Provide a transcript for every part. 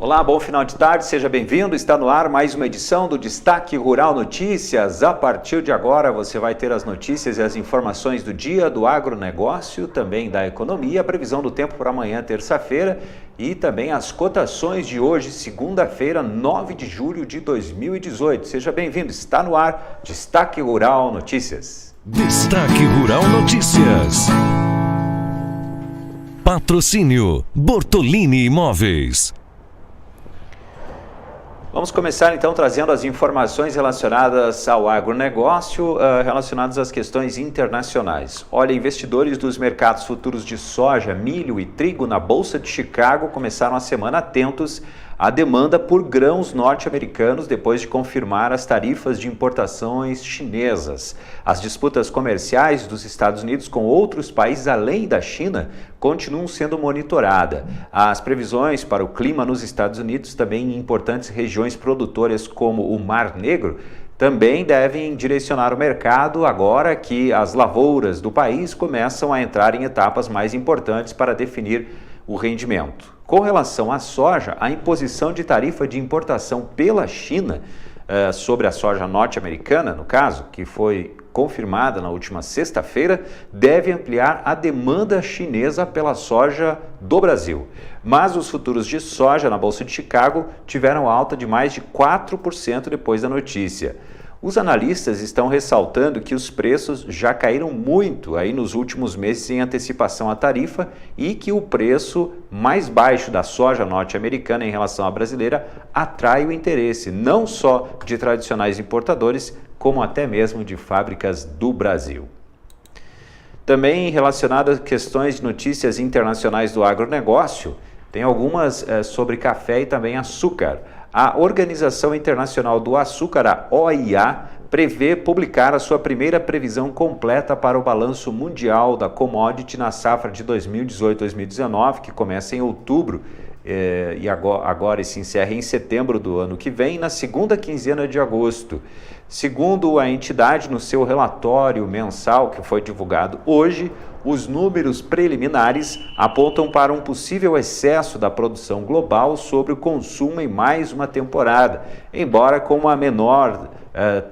Olá, bom final de tarde, seja bem-vindo. Está no ar mais uma edição do Destaque Rural Notícias. A partir de agora você vai ter as notícias e as informações do dia, do agronegócio, também da economia, a previsão do tempo para amanhã, terça-feira, e também as cotações de hoje, segunda-feira, 9 de julho de 2018. Seja bem-vindo, está no ar Destaque Rural Notícias. Destaque Rural Notícias. Patrocínio Bortolini Imóveis. Vamos começar então trazendo as informações relacionadas ao agronegócio, relacionadas às questões internacionais. Olha, investidores dos mercados futuros de soja, milho e trigo na Bolsa de Chicago começaram a semana atentos à demanda por grãos norte-americanos depois de confirmar as tarifas de importações chinesas. As disputas comerciais dos Estados Unidos com outros países além da China continuam sendo monitoradas. As previsões para o clima nos Estados Unidos, também em importantes regiões produtoras como o Mar Negro, também devem direcionar o mercado agora que as lavouras do país começam a entrar em etapas mais importantes para definir o rendimento. Com relação à soja, a imposição de tarifa de importação pela China sobre a soja norte-americana, no caso, que foi confirmada na última sexta-feira, deve ampliar a demanda chinesa pela soja do Brasil. Mas os futuros de soja na Bolsa de Chicago tiveram alta de mais de 4% depois da notícia. Os analistas estão ressaltando que os preços já caíram muito aí nos últimos meses em antecipação à tarifa e que o preço mais baixo da soja norte-americana em relação à brasileira atrai o interesse não só de tradicionais importadores, como até mesmo de fábricas do Brasil. Também relacionadas a questões de notícias internacionais do agronegócio, tem algumas sobre café e também açúcar. A Organização Internacional do Açúcar, a OIA, prevê publicar a sua primeira previsão completa para o balanço mundial da commodity na safra de 2018-2019, que começa em outubro e agora se encerra em setembro do ano que vem, na segunda quinzena de agosto. Segundo a entidade, no seu relatório mensal que foi divulgado hoje, os números preliminares apontam para um possível excesso da produção global sobre o consumo em mais uma temporada, embora com uma menor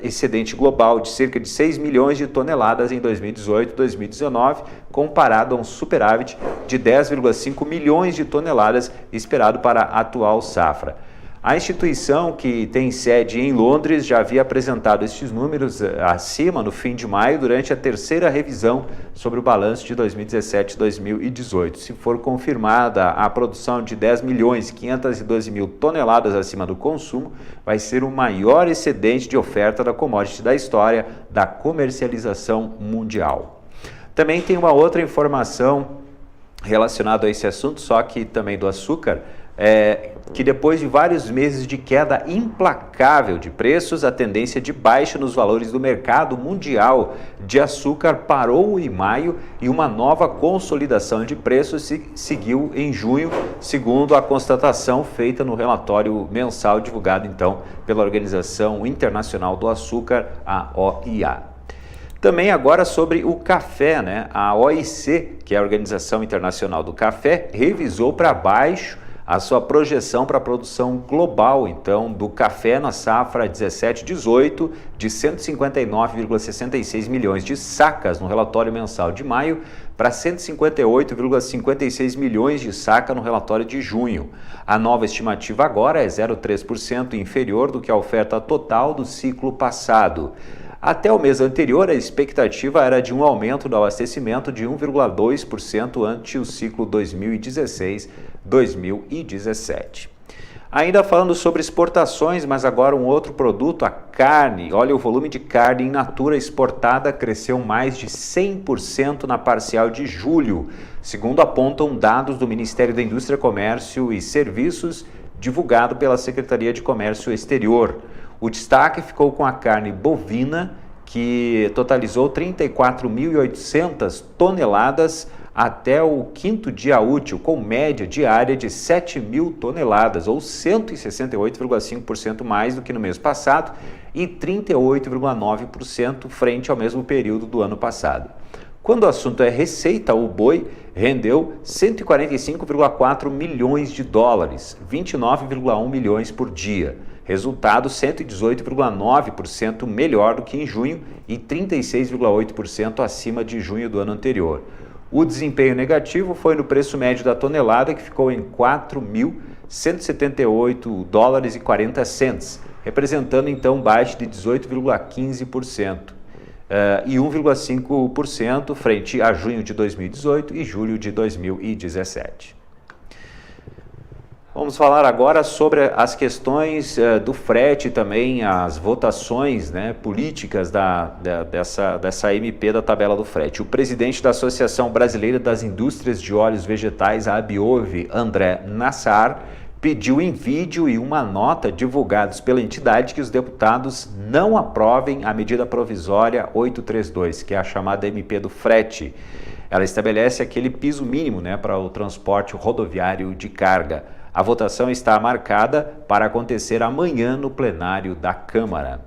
excedente global de cerca de 6 milhões de toneladas em 2018 e 2019, comparado a um superávit de 10,5 milhões de toneladas esperado para a atual safra. A instituição, que tem sede em Londres, já havia apresentado estes números acima no fim de maio durante a terceira revisão sobre o balanço de 2017 e 2018. Se for confirmada a produção de 10 milhões e 512 mil toneladas acima do consumo, vai ser o maior excedente de oferta da commodity da história da comercialização mundial. Também tem uma outra informação relacionada a esse assunto, só que também do açúcar, que depois de vários meses de queda implacável de preços, a tendência de baixa nos valores do mercado mundial de açúcar parou em maio e uma nova consolidação de preços seguiu em junho, segundo a constatação feita no relatório mensal divulgado então pela Organização Internacional do Açúcar, a OIA. Também agora sobre o café, né? A OIC, que é a Organização Internacional do Café, revisou para baixo a sua projeção para a produção global, então, do café na safra 17-18 de 159,66 milhões de sacas no relatório mensal de maio para 158,56 milhões de saca no relatório de junho. A nova estimativa agora é 0,3% inferior do que a oferta total do ciclo passado. Até o mês anterior, a expectativa era de um aumento do abastecimento de 1,2% ante o ciclo 2016-2017. Ainda falando sobre exportações, mas agora um outro produto, a carne. Olha, o volume de carne in natura exportada cresceu mais de 100% na parcial de julho, segundo apontam dados do Ministério da Indústria, Comércio e Serviços, divulgado pela Secretaria de Comércio Exterior. O destaque ficou com a carne bovina, que totalizou 34.800 toneladas até o quinto dia útil, com média diária de 7.000 toneladas, ou 168,5% mais do que no mês passado e 38,9% frente ao mesmo período do ano passado. Quando o assunto é receita, o boi rendeu 145,4 milhões de dólares, 29,1 milhões por dia. Resultado 118,9% melhor do que em junho e 36,8% acima de junho do ano anterior. O desempenho negativo foi no preço médio da tonelada, que ficou em 4.178 dólares e 40 cents, representando então baixa de 18,15%. E 1,5% frente a junho de 2018 e julho de 2017. Vamos falar agora sobre as questões do frete também, as votações políticas dessa MP da tabela do frete. O presidente da Associação Brasileira das Indústrias de Óleos Vegetais, a ABIOV, André Nassar, pediu em vídeo e uma nota divulgados pela entidade que os deputados não aprovem a medida provisória 832, que é a chamada MP do frete. Ela estabelece aquele piso mínimo para o transporte rodoviário de carga. A votação está marcada para acontecer amanhã no plenário da Câmara.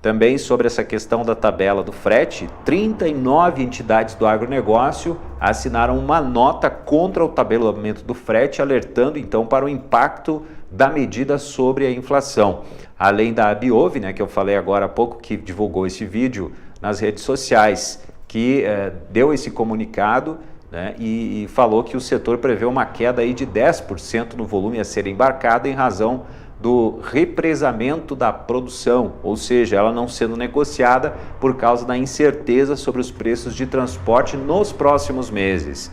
Também sobre essa questão da tabela do frete, 39 entidades do agronegócio assinaram uma nota contra o tabelamento do frete, alertando então para o impacto da medida sobre a inflação. Além da ABIOV, que eu falei agora há pouco, que divulgou esse vídeo nas redes sociais, que deu esse comunicado, e falou que o setor prevê uma queda aí de 10% no volume a ser embarcado em razão do represamento da produção, ou seja, ela não sendo negociada por causa da incerteza sobre os preços de transporte nos próximos meses.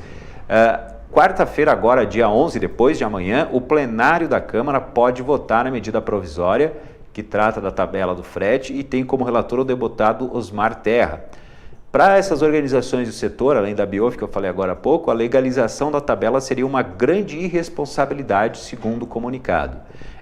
Quarta-feira, agora, dia 11, depois de amanhã, o plenário da Câmara pode votar a medida provisória que trata da tabela do frete e tem como relator o deputado Osmar Terra. Para essas organizações do setor, além da ABIOV, que eu falei agora há pouco, a legalização da tabela seria uma grande irresponsabilidade, segundo o comunicado.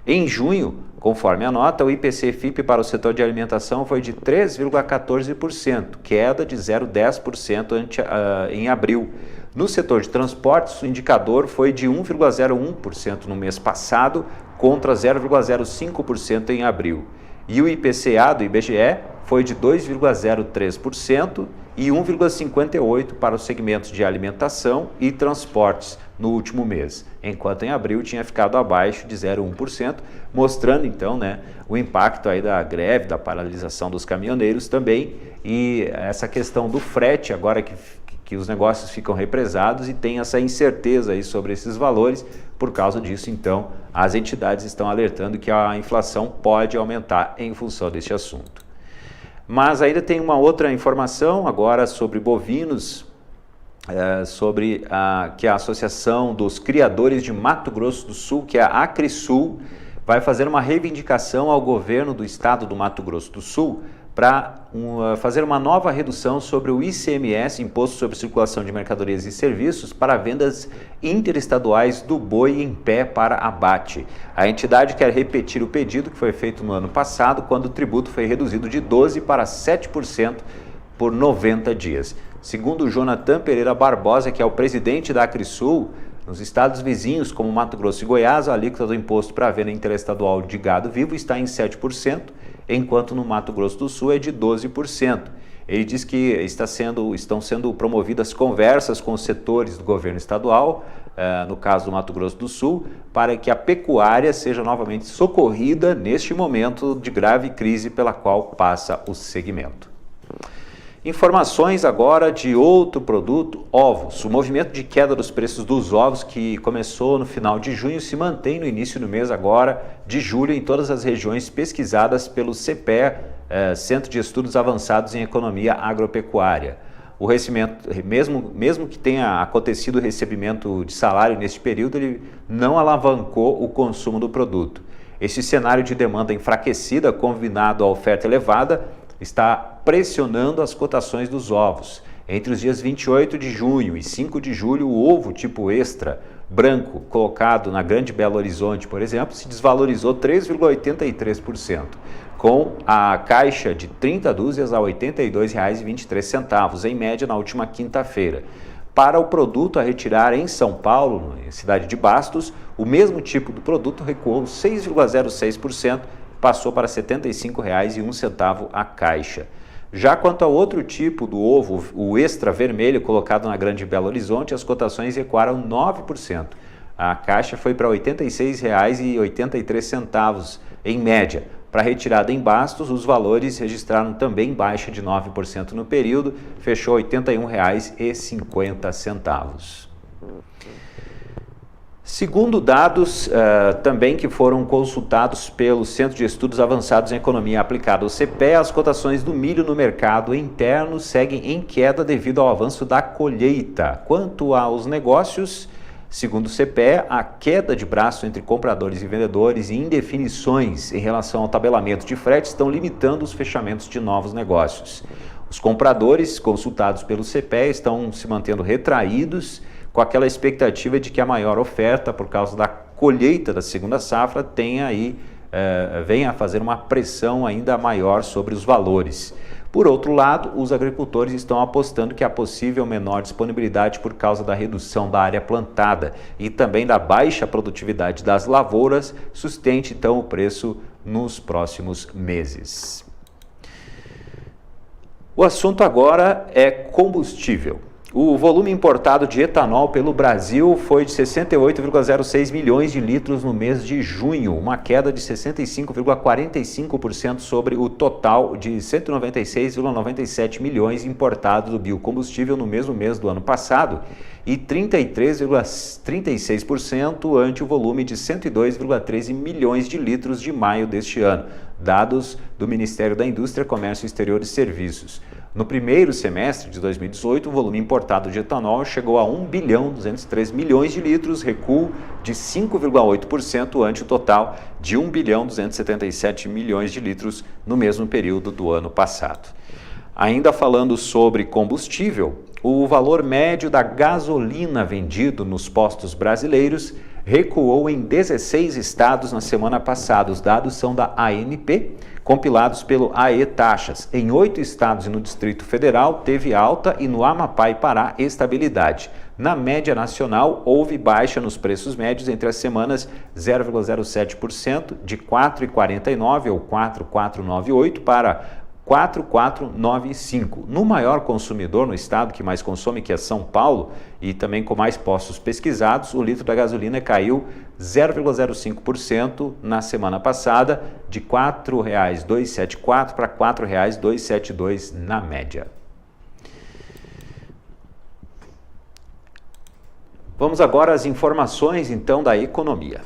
Em junho, conforme a nota, o IPC-FIP para o setor de alimentação foi de 3,14%, queda de 0,10% em abril. No setor de transportes, o indicador foi de 1,01% no mês passado, contra 0,05% em abril. E o IPCA do IBGE foi de 2,03% e 1,58% para os segmentos de alimentação e transportes no último mês, enquanto em abril tinha ficado abaixo de 0,1%, mostrando então o impacto aí da greve, da paralisação dos caminhoneiros também, e essa questão do frete agora que os negócios ficam represados e tem essa incerteza aí sobre esses valores. Por causa disso, então, as entidades estão alertando que a inflação pode aumentar em função deste assunto. Mas ainda tem uma outra informação agora sobre bovinos, que a Associação dos Criadores de Mato Grosso do Sul, que é a Acrisul, vai fazer uma reivindicação ao governo do estado do Mato Grosso do Sul para fazer uma nova redução sobre o ICMS, Imposto sobre Circulação de Mercadorias e Serviços, para vendas interestaduais do boi em pé para abate. A entidade quer repetir o pedido que foi feito no ano passado, quando o tributo foi reduzido de 12% para 7% por 90 dias. Segundo Jonathan Pereira Barbosa, que é o presidente da Acrisul, nos estados vizinhos, como Mato Grosso e Goiás, a alíquota do imposto para a venda interestadual de gado vivo está em 7%, enquanto no Mato Grosso do Sul é de 12%. Ele diz que estão sendo promovidas conversas com os setores do governo estadual, no caso do Mato Grosso do Sul, para que a pecuária seja novamente socorrida neste momento de grave crise pela qual passa o segmento. Informações agora de outro produto, ovos. O movimento de queda dos preços dos ovos, que começou no final de junho, se mantém no início do mês agora de julho em todas as regiões pesquisadas pelo CEPE, Centro de Estudos Avançados em Economia Agropecuária. O recebimento, mesmo que tenha acontecido o recebimento de salário neste período, ele não alavancou o consumo do produto. Esse cenário de demanda enfraquecida, combinado à oferta elevada, está pressionando as cotações dos ovos. Entre os dias 28 de junho e 5 de julho, o ovo tipo extra, branco, colocado na Grande Belo Horizonte, por exemplo, se desvalorizou 3,83%, com a caixa de 30 dúzias a R$ 82,23, em média na última quinta-feira. Para o produto a retirar em São Paulo, na cidade de Bastos, o mesmo tipo do produto recuou 6,06%, passou para R$ 75,01 a caixa. Já quanto ao outro tipo do ovo, o extra vermelho, colocado na Grande Belo Horizonte, as cotações recuaram 9%. A caixa foi para R$ 86,83 em média. Para retirada em Bastos, os valores registraram também baixa de 9% no período, fechou R$ 81,50. Segundo dados também que foram consultados pelo Centro de Estudos Avançados em Economia Aplicada, o CPE, as cotações do milho no mercado interno seguem em queda devido ao avanço da colheita. Quanto aos negócios, segundo o CPE, a queda de braço entre compradores e vendedores e indefinições em relação ao tabelamento de frete estão limitando os fechamentos de novos negócios. Os compradores consultados pelo CPE estão se mantendo retraídos, com aquela expectativa de que a maior oferta, por causa da colheita da segunda safra, venha a fazer uma pressão ainda maior sobre os valores. Por outro lado, os agricultores estão apostando que a possível menor disponibilidade por causa da redução da área plantada e também da baixa produtividade das lavouras sustente então o preço nos próximos meses. O assunto agora é combustível. O volume importado de etanol pelo Brasil foi de 68,06 milhões de litros no mês de junho, uma queda de 65,45% sobre o total de 196,97 milhões importado do biocombustível no mesmo mês do ano passado e 33,36% ante o volume de 102,13 milhões de litros de maio deste ano, dados do Ministério da Indústria, Comércio Exterior e Serviços. No primeiro semestre de 2018, o volume importado de etanol chegou a 1,203 bilhões de litros, recuo de 5,8% ante o total de 1,277 bilhões de litros no mesmo período do ano passado. Ainda falando sobre combustível, o valor médio da gasolina vendido nos postos brasileiros recuou em 16 estados na semana passada. Os dados são da ANP, compilados pelo AE Taxas. Em 8 estados e no Distrito Federal teve alta e no Amapá e Pará estabilidade. Na média nacional, houve baixa nos preços médios entre as semanas 0,07%, de 4,49 ou 4,498 para 4,495. No maior consumidor no estado que mais consome, que é São Paulo, e também com mais postos pesquisados, o litro da gasolina caiu 0,05% na semana passada, de R$ 4,274 para R$ 4,272 na média. Vamos agora às informações então da economia.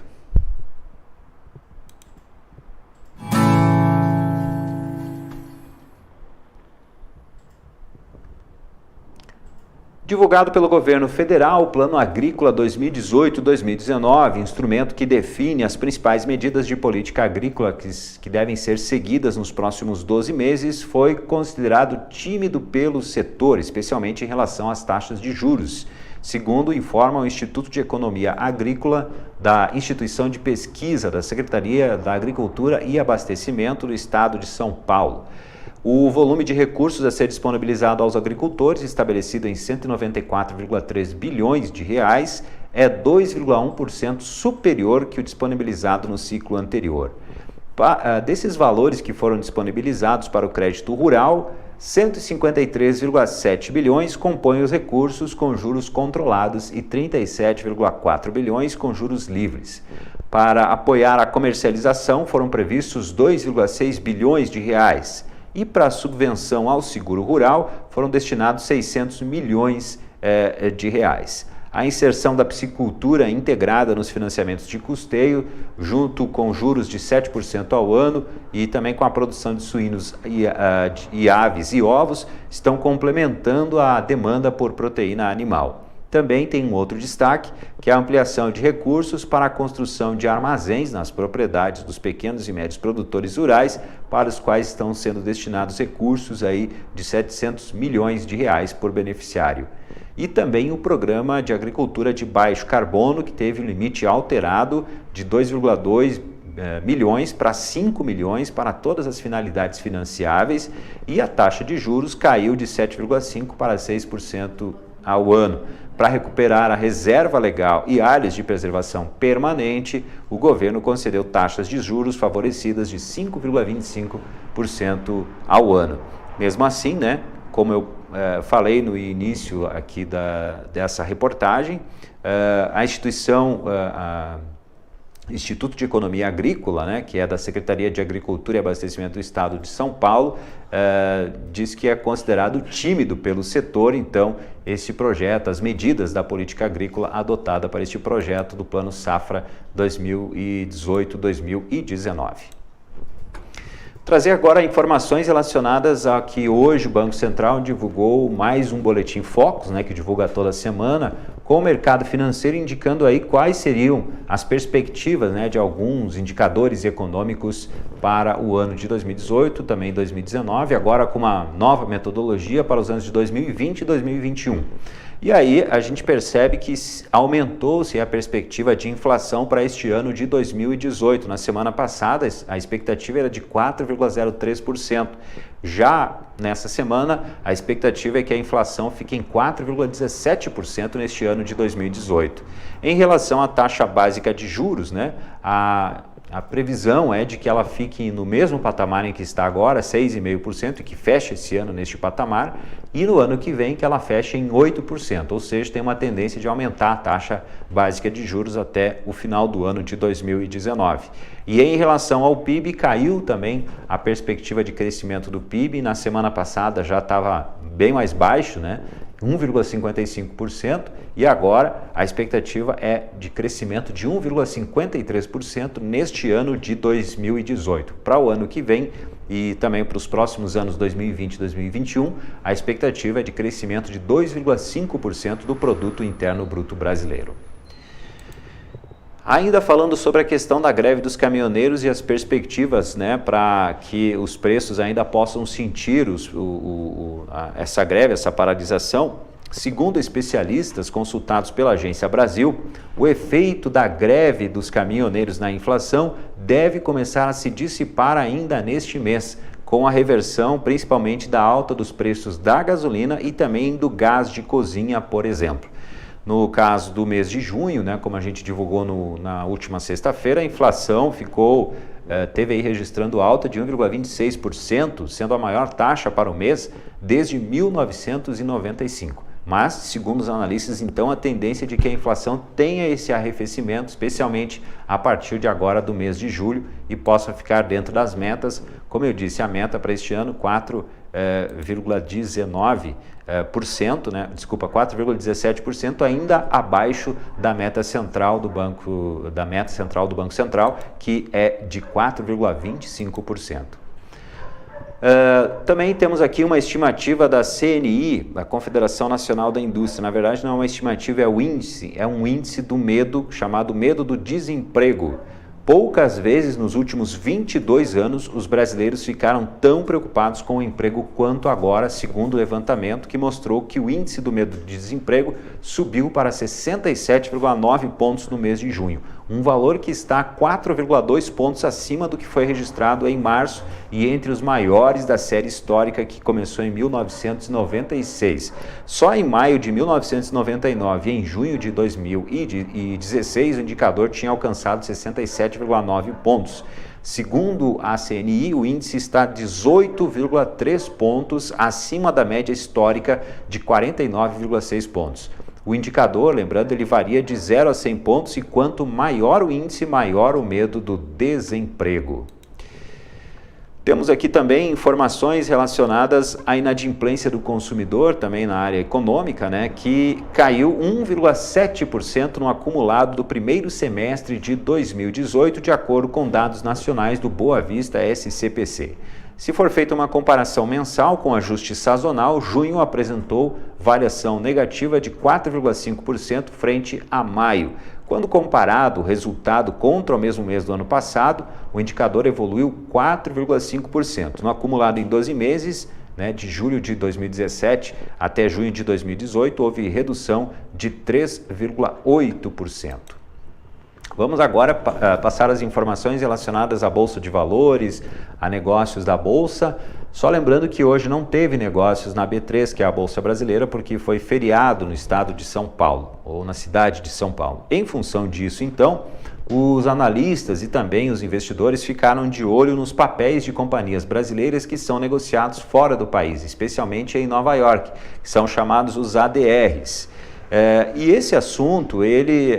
Divulgado pelo governo federal, o Plano Agrícola 2018-2019, instrumento que define as principais medidas de política agrícola que devem ser seguidas nos próximos 12 meses, foi considerado tímido pelo setor, especialmente em relação às taxas de juros, segundo informa o Instituto de Economia Agrícola da Instituição de Pesquisa da Secretaria da Agricultura e Abastecimento do Estado de São Paulo. O volume de recursos a ser disponibilizado aos agricultores, estabelecido em 194,3 bilhões de reais, é 2,1% superior que o disponibilizado no ciclo anterior. Desses valores que foram disponibilizados para o crédito rural, 153,7 bilhões compõem os recursos com juros controlados e 37,4 bilhões com juros livres. Para apoiar a comercialização, foram previstos 2,6 bilhões de reais. E para a subvenção ao seguro rural foram destinados 600 milhões de reais. A inserção da piscicultura integrada nos financiamentos de custeio, junto com juros de 7% ao ano e também com a produção de suínos e aves e ovos, estão complementando a demanda por proteína animal. Também tem um outro destaque, que é a ampliação de recursos para a construção de armazéns nas propriedades dos pequenos e médios produtores rurais, para os quais estão sendo destinados recursos aí de 700 milhões de reais por beneficiário. E também o programa de agricultura de baixo carbono, que teve o limite alterado de 2,2 milhões para 5 milhões para todas as finalidades financiáveis, e a taxa de juros caiu de 7,5% para 6% ao ano. Para recuperar a reserva legal e áreas de preservação permanente, o governo concedeu taxas de juros favorecidas de 5,25% ao ano. Mesmo assim, né, como eu falei no início aqui dessa reportagem, a instituição, Instituto de Economia Agrícola, né, que é da Secretaria de Agricultura e Abastecimento do Estado de São Paulo, diz que é considerado tímido pelo setor, então, esse projeto, as medidas da política agrícola adotada para este projeto do Plano Safra 2018-2019. Trazer agora informações relacionadas a que hoje o Banco Central divulgou mais um boletim Focus, né, que divulga toda semana, com o mercado financeiro indicando aí quais seriam as perspectivas, né, de alguns indicadores econômicos para o ano de 2018, também 2019, agora com uma nova metodologia para os anos de 2020 e 2021. E aí a gente percebe que aumentou-se a perspectiva de inflação para este ano de 2018. Na semana passada, a expectativa era de 4,03%. Já nessa semana, a expectativa é que a inflação fique em 4,17% neste ano de 2018. Em relação à taxa básica de juros, né, a previsão é de que ela fique no mesmo patamar em que está agora, 6,5%, e que feche esse ano neste patamar, e no ano que vem que ela feche em 8%, ou seja, tem uma tendência de aumentar a taxa básica de juros até o final do ano de 2019. E em relação ao PIB, caiu também a perspectiva de crescimento do PIB, na semana passada já estava bem mais baixo, né? 1,55%, e agora a expectativa é de crescimento de 1,53% neste ano de 2018. Para o ano que vem e também para os próximos anos 2020 e 2021, a expectativa é de crescimento de 2,5% do Produto Interno Bruto Brasileiro. Ainda falando sobre a questão da greve dos caminhoneiros e as perspectivas, né, para que os preços ainda possam sentir essa greve, essa paralisação, segundo especialistas consultados pela Agência Brasil, o efeito da greve dos caminhoneiros na inflação deve começar a se dissipar ainda neste mês, com a reversão principalmente da alta dos preços da gasolina e também do gás de cozinha, por exemplo. No caso do mês de junho, né, como a gente divulgou na última sexta-feira, a inflação teve aí registrando alta de 1,26%, sendo a maior taxa para o mês desde 1995. Mas, segundo os analistas, então, a tendência de que a inflação tenha esse arrefecimento, especialmente a partir de agora do mês de julho, e possa ficar dentro das metas. Como eu disse, a meta para este ano, 4,19%, né? Desculpa, 4,17%, ainda abaixo da meta central do Banco Central, que é de 4,25%. Também temos aqui uma estimativa da CNI, da Confederação Nacional da Indústria. Na verdade, não é uma estimativa, é um índice do medo, chamado medo do desemprego. Poucas vezes nos últimos 22 anos os brasileiros ficaram tão preocupados com o emprego quanto agora, segundo o levantamento que mostrou que o índice do medo de desemprego subiu para 67,9 pontos no mês de junho, um valor que está 4,2 pontos acima do que foi registrado em março e entre os maiores da série histórica que começou em 1996. Só em maio de 1999 e em junho de 2016 o indicador tinha alcançado 67,9 pontos. Segundo a CNI, o índice está 18,3 pontos acima da média histórica de 49,6 pontos. O indicador, lembrando, ele varia de 0 a 100 pontos e quanto maior o índice, maior o medo do desemprego. Temos aqui também informações relacionadas à inadimplência do consumidor, também na área econômica, né, que caiu 1,7% no acumulado do primeiro semestre de 2018, de acordo com dados nacionais do Boa Vista SCPC. Se for feita uma comparação mensal com ajuste sazonal, junho apresentou variação negativa de 4,5% frente a maio. Quando comparado o resultado contra o mesmo mês do ano passado, o indicador evoluiu 4,5%. No acumulado em 12 meses, né, de julho de 2017 até junho de 2018, houve redução de 3,8%. Vamos agora passar as informações relacionadas à Bolsa de Valores, a negócios da Bolsa. Só lembrando que hoje não teve negócios na B3, que é a Bolsa Brasileira, porque foi feriado no estado de São Paulo, ou na cidade de São Paulo. Em função disso, então, Os analistas e também os investidores ficaram de olho nos papéis de companhias brasileiras que são negociados fora do país, especialmente em Nova York, que são chamados os ADRs. E esse assunto, ele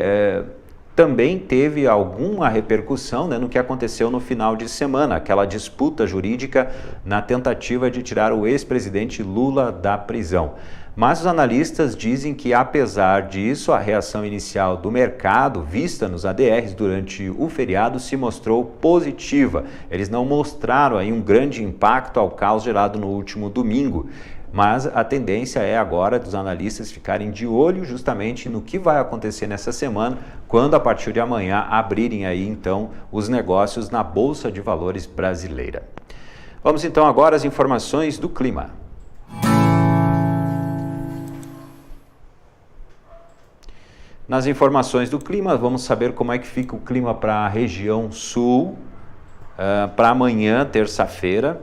também teve alguma repercussão, né, no que aconteceu no final de semana, aquela disputa jurídica na tentativa de tirar o ex-presidente Lula da prisão. Mas os analistas dizem que, apesar disso, a reação inicial do mercado, vista nos ADRs durante o feriado, se mostrou positiva. Eles não mostraram aí um grande impacto ao caos gerado no último domingo. Mas a tendência é agora dos analistas ficarem de olho justamente no que vai acontecer nessa semana, quando a partir de amanhã abrirem aí então os negócios na Bolsa de Valores brasileira. Vamos então agora às informações do clima. Nas informações do clima, vamos saber como é que fica o clima para a região sul, para amanhã, terça-feira.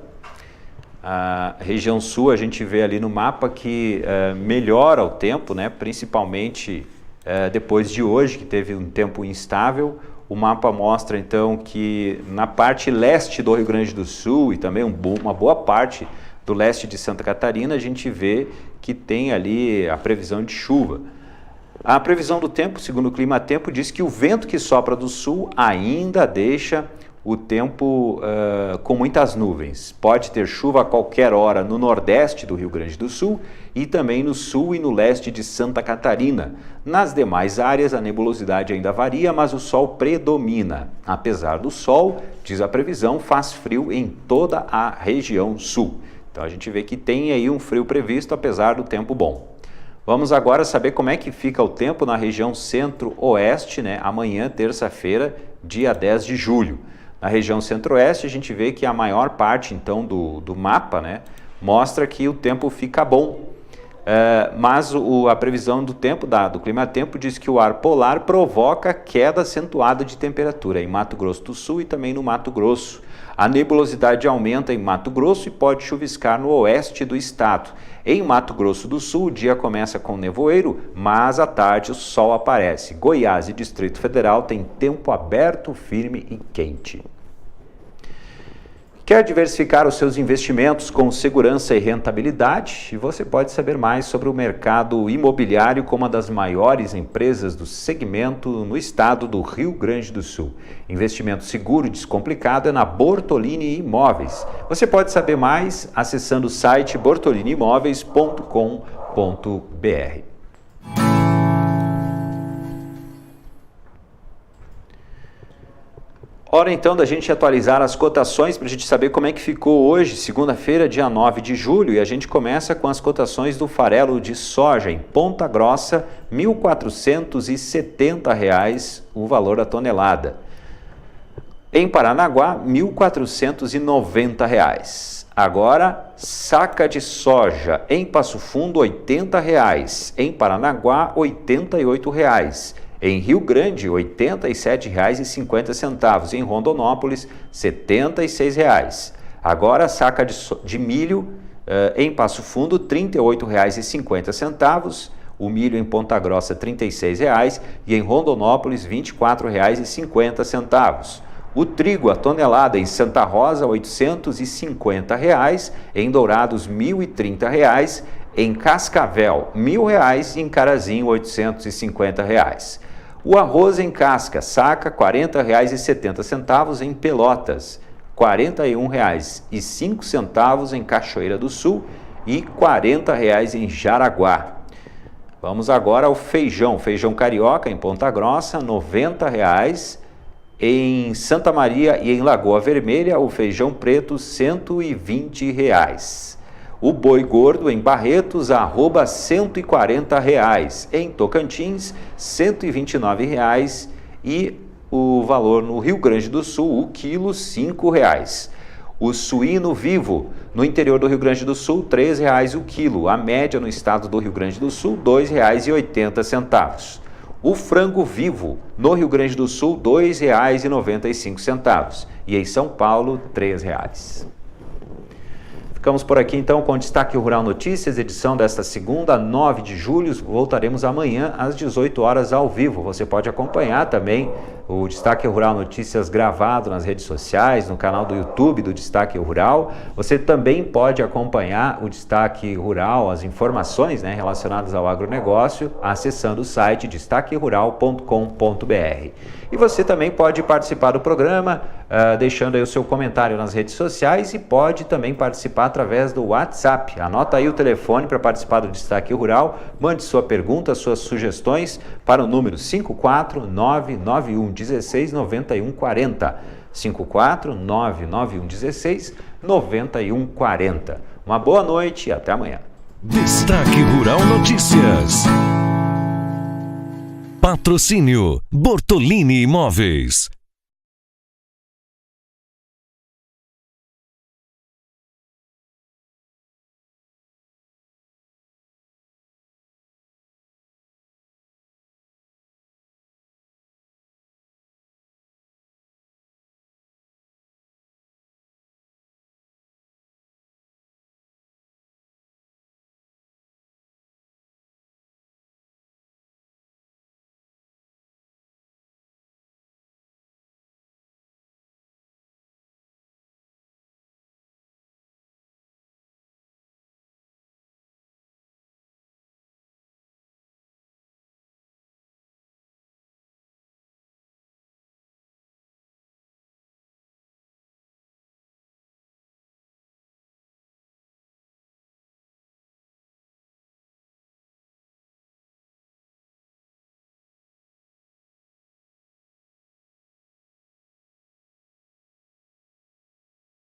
A região sul, a gente vê ali no mapa que melhora o tempo, né? Principalmente depois de hoje, que teve um tempo instável. O mapa mostra então que na parte leste do Rio Grande do Sul e também uma boa parte do leste de Santa Catarina, a gente vê que tem ali a previsão de chuva. A previsão do tempo, segundo o Climatempo, diz que o vento que sopra do sul ainda deixa o tempo com muitas nuvens. Pode ter chuva a qualquer hora no nordeste do Rio Grande do Sul e também no sul e no leste de Santa Catarina. Nas demais áreas, a nebulosidade ainda varia, mas o sol predomina. Apesar do sol, diz a previsão, faz frio em toda a região sul. Então a gente vê que tem aí um frio previsto, apesar do tempo bom. Vamos agora saber como é que fica o tempo na região centro-oeste, né? Amanhã, terça-feira, dia 10 de julho. Na região centro-oeste, a gente vê que a maior parte, então, do mapa, né, mostra que o tempo fica bom. Mas a previsão do tempo, do Climatempo, diz que o ar polar provoca queda acentuada de temperatura em Mato Grosso do Sul e também no Mato Grosso. A nebulosidade aumenta em Mato Grosso e pode chuviscar no oeste do estado. Em Mato Grosso do Sul, o dia começa com nevoeiro, mas à tarde o sol aparece. Goiás e Distrito Federal têm tempo aberto, firme e quente. Quer diversificar os seus investimentos com segurança e rentabilidade? E você pode saber mais sobre o mercado imobiliário com uma das maiores empresas do segmento no estado do Rio Grande do Sul. Investimento seguro e descomplicado é na Bortolini Imóveis. Você pode saber mais acessando o site bortoliniimóveis.com.br. Hora então da gente atualizar as cotações para a gente saber como é que ficou hoje, segunda-feira, dia 9 de julho, e a gente começa com as cotações do farelo de soja em Ponta Grossa, R$ 1.470 o valor da tonelada. Em Paranaguá, R$ 1.490. Agora, saca de soja em Passo Fundo, R$ 80. Em Paranaguá, R$ 88. Em Rio Grande, R$ 87,50. Em Rondonópolis, R$ 76. Agora, saca de milho em Passo Fundo, R$ 38,50. O milho em Ponta Grossa, R$ 36. E em Rondonópolis, R$ 24,50. O trigo, a tonelada em Santa Rosa, R$ 850. Em Dourados, R$ 1.030. Em Cascavel, R$ 1.000 e em Carazinho, R$ 850. O arroz em casca, saca, R$ 40,70 em Pelotas, R$ 41,05 em Cachoeira do Sul e R$ 40 em Jaraguá. Vamos agora ao feijão. Feijão carioca em Ponta Grossa, R$ 90. Em Santa Maria e em Lagoa Vermelha, o feijão preto, R$ 120. O boi gordo em Barretos, @R$ 140. Em Tocantins, R$ 129. E o valor no Rio Grande do Sul, o quilo, R$ 5. O suíno vivo no interior do Rio Grande do Sul, R$ 3 o quilo. A média no estado do Rio Grande do Sul, R$ 2,80. O frango vivo no Rio Grande do Sul, R$ 2,95. E em São Paulo, R$ 3. Ficamos por aqui então com o Destaque Rural Notícias, edição desta segunda, 9 de julho. Voltaremos amanhã às 18 horas ao vivo. Você pode acompanhar também o Destaque Rural Notícias gravado nas redes sociais, no canal do YouTube do Destaque Rural. Você também pode acompanhar o Destaque Rural, as informações relacionadas ao agronegócio, acessando o site destaquerural.com.br. E você também pode participar do programa, deixando aí o seu comentário nas redes sociais e pode também participar através do WhatsApp. Anota aí o telefone para participar do Destaque Rural, mande sua pergunta, suas sugestões para o número 54991169140. 54991169140. Uma boa noite e até amanhã. Destaque Rural Notícias. Patrocínio Bortolini Imóveis.